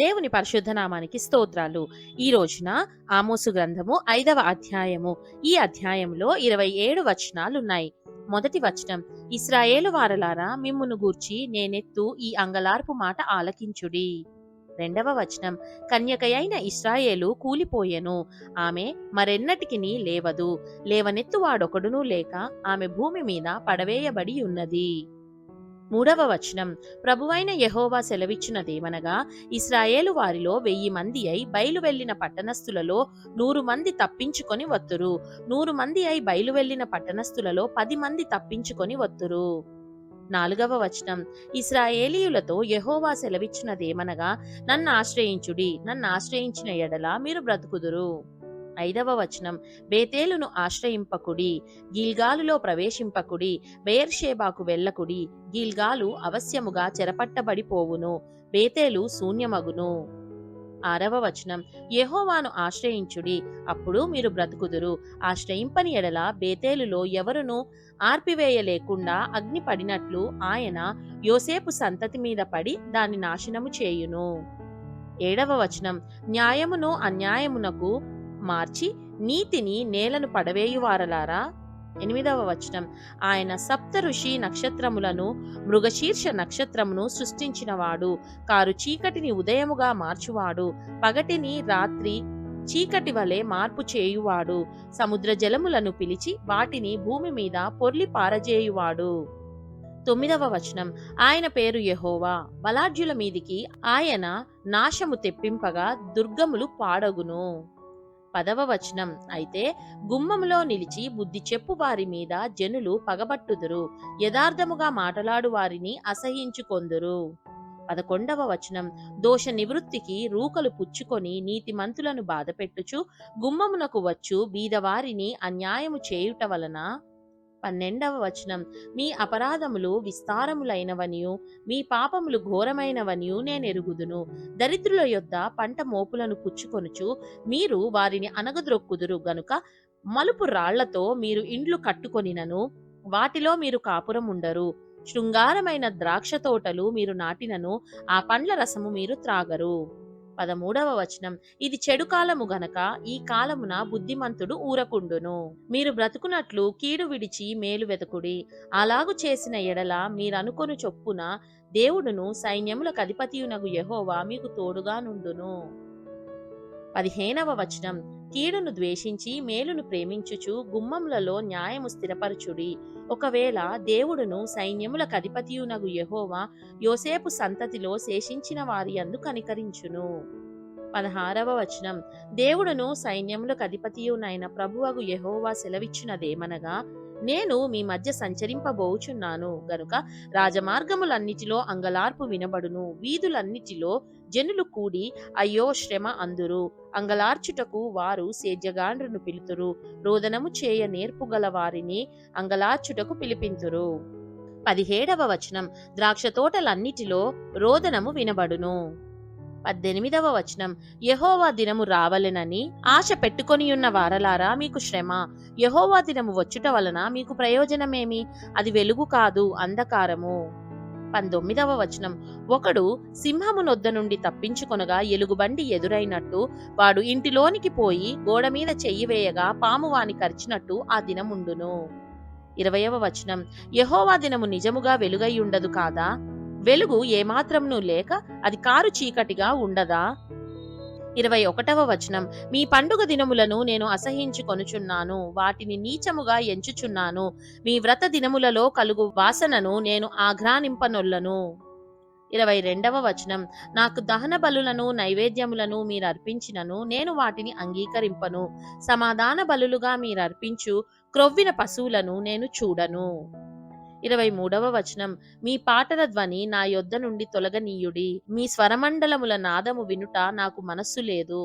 దేవుని పరిశుద్ధ నామానికి స్తోత్రాలు. ఈ రోజున ఆమోసు గ్రంథము 5వ అధ్యాయము. ఈ అధ్యాయంలో 27 వచనాలున్నాయి. మొదటి వచనం, ఇశ్రాయేలు వారలారా, మిమ్మును గూర్చి నేనెత్తు ఈ అంగలార్పు మాట ఆలకించుడి. రెండవ వచనం, కన్యకయైన ఇశ్రాయేలు కూలిపోయెను, ఆమె మరెన్నటికిని లేవదు, లేవనెత్తువాడొకడునూ లేక ఆమె భూమి మీద పడవేయబడి ఉన్నది. మూడవ వచనం, ప్రభువైన యెహోవా సెలవిచ్చినదేమనగా, ఇశ్రాయేలు వారిలో 1000 మంది అయి బయలు వెళ్లిన పట్టణస్థులలో 100 మంది తప్పించుకొని వత్తురు, 100 మంది అయి బయలు వెళ్లిన పట్టణస్థులలో 10 మంది తప్పించుకొని వత్తురు. నాలుగవ వచనం, ఇశ్రాయేలీయులతో యెహోవా సెలవిచ్చినదేమనగా, నన్ను ఆశ్రయించుడి, నన్ను ఆశ్రయించిన ఎడల మీరు బ్రతుకుదురు. ఐదవ వచనం, బేతేలును ఆశ్రయింపకుడి, గిల్గాలులో ప్రవేశింపకుడి, బెయేర్షెబాకు వెళ్ళకుడి, గిల్గాలు అవశ్యముగా చెరపట్టబడిపోవును, బేతేలు శూన్యమగును. ఆరవ వచనం, యెహోవాను ఆశ్రయించుడి, అప్పుడు మీరు బ్రతుకుదురు, ఆశ్రయింపని ఎడల బేతేలులో ఎవరును ఆర్పివేయలేకుండా అగ్ని పడినట్లు ఆయన యోసేపు సంతతి మీద పడి దాన్ని నాశనము చేయును. ఏడవ వచనం, న్యాయమును అన్యాయమునకు మార్చి నీతిని నేలను పడవేయువారలారా. ఎనిమిదవ వచనం, ఆయన సప్త ఋషి నక్షత్రములను మృగశీర్ష నక్షత్రమును సృష్టించినవాడు, కారు చీకటిని ఉదయముగా మార్చువాడు, పగటిని రాత్రి చీకటి వలె మార్పు చేయువాడు, సముద్ర జలములను పిలిచి వాటిని భూమి మీద పొర్లి పారజేయువాడు. తొమ్మిదవ వచనం, ఆయన పేరు యెహోవా, బలాఢ్యుల మీదికి ఆయన నాశము తెప్పింపగా దుర్గములు పాడగును. పదవ వచనం, అయితే గుమ్మములో నిలిచి బుద్ధి చెప్పు వారి మీద జనులు పగబట్టుదురు, యథార్థముగా మాటలాడు వారిని అసహించుకొందురు. 11వ వచనం, దోష నివృత్తికి రూకలు పుచ్చుకొని నీతిమంతులను బాధపెట్టుచు గుమ్మమునకు వచ్చు బీదవారిని అన్యాయము చేయుట వలన. 12వ వచనం, మీ అపరాధములు విస్తారములైనవనియు మీ పాపములు ఘోరమైనవనియు నేనెరుగుదును, దరిద్రుల యొద్ద పంట మోపులను పుచ్చుకొనుచు మీరు వారిని అనగద్రొక్కుదురు గనుక మలుపు రాళ్లతో మీరు ఇండ్లు కట్టుకొనినను వాటిలో మీరు కాపురం ఉండరు, శృంగారమైన ద్రాక్ష తోటలు మీరు నాటినను ఆ పండ్ల రసము మీరు త్రాగరు. 13వ వచనం, ఇది చెడు కాలము గనక ఈ కాలమున బుద్ధిమంతుడు ఊరకుండును, మీరు బ్రతుకునట్లు కీడు విడిచి మేలు వెతకుడి, అలాగు చేసిన ఎడల మీరనుకొను చొప్పున దేవుడును సైన్యములకు అధిపతియునగు యెహోవా మీకు తోడుగా నుండును. 15వ వచనం, కీడును ద్వేషించి మేలును ప్రేమించుచు గుమ్మములలో న్యాయము స్థిరపరచుడి, ఒకవేళ దేవుడును సైన్యములకు అధిపతియునగు యెహోవా యోసేపు సంతతిలో శేషించిన వారి యందు కనికరించును. 16వ వచనం, దేవుడును సైన్యములకు అధిపతియునైన ప్రభువగు యెహోవా సెలవిచ్చినదేమనగా, నేను మీ మధ్య సంచరింపబోచున్నాను గనుక రాజమార్గములన్నిటిలో అంగలార్పు వినబడును, వీధులన్నిటిలో జనులు కూడి అయ్యో శ్రమ అందురు, అంగలార్చుటకు వారు సేద్యగాండ్రును పిలుతురు, రోదనము చేయ నేర్పుగల వారిని అంగలార్చుటకు పిలిపింతురు. 17వ వచనం, ద్రాక్ష తోటలన్నిటిలో రోదనము వినబడును. 18వ వచనం, యెహోవా దినము రావలెనని ఆశ పెట్టుకొనియున్న వారలారా మీకు శ్రమ, యెహోవా దినము వచ్చుట వలన మీకు ప్రయోజనమేమి, అది వెలుగు కాదు అంధకారము. 19వ వచనం, ఒకడు సింహము నొద్ద నుండి తప్పించుకొనగా ఎలుగుబండి ఎదురైనట్టు వాడు ఇంటిలోనికి పోయి గోడ మీద చెయ్యి వేయగా పాము వాని కరిచినట్టు ఆ దినముండును. 20వ వచనం, యెహోవా దినము నిజముగా వెలుగై ఉండదు కాదా, వెలుగు ఏమాత్రమును లేక అది కారు చీకటిగా ఉండదా. 21వ వచనం, మీ పండుగ దినములను నేను అసహించుకొనుచున్నాను, వాటిని నీచముగా ఎంచుచున్నాను, మీ వ్రత దినములలో కలుగు వాసనను నేను ఆఘ్రానింపనొల్లను. 22వ వచనం, నాకు దహన బలులను నైవేద్యములను మీరు అర్పించినను నేను వాటిని అంగీకరింపను, సమాధాన బలులుగా మీరు అర్పించు క్రొవ్విన పశువులను నేను చూడను. 23వ వచనం, మీ పాటల ధ్వని నా యొద్ద నుండి తొలగనీయుడి, మీ స్వరమండలముల నాదము వినుట నాకు మనస్సు లేదు.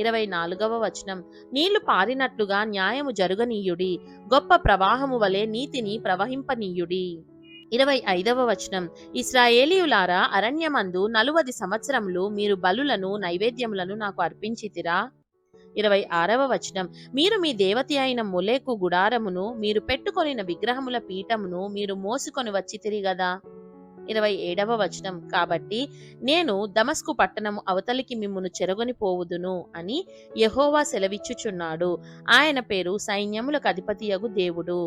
24వ వచనం, నీళ్లు పారినట్లుగా న్యాయము జరుగనీయుడి, గొప్ప ప్రవాహము వలె నీతిని ప్రవహింపనీయుడి. 25వ వచనం, ఇశ్రాయేలీయులారా, అరణ్యమందు 40 సంవత్సరములు మీరు బలులను నైవేద్యములను నాకు అర్పించితిరా. 26వ వచనం, మీరు మీ దేవత అయిన మొలెకు గుడారమును, మీరు పెట్టుకొనిన విగ్రహముల పీఠమును మీరు మోసుకొని వచ్చితిరి గదా. 27వ వచనం, కాబట్టి నేను దమస్కు పట్టణము అవతలికి మిమ్మును చెరగొని పోవుదును అని యెహోవా సెలవిచ్చుచున్నాడు. ఆయన పేరు సైన్యములకు అధిపతియగు దేవుడు.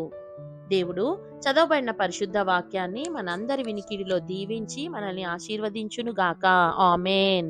దేవుడు చదవబడిన పరిశుద్ధ వాక్యాన్ని మనందరి వినికిడిలో దీవించి మనల్ని ఆశీర్వదించును గాక. ఆమేన్.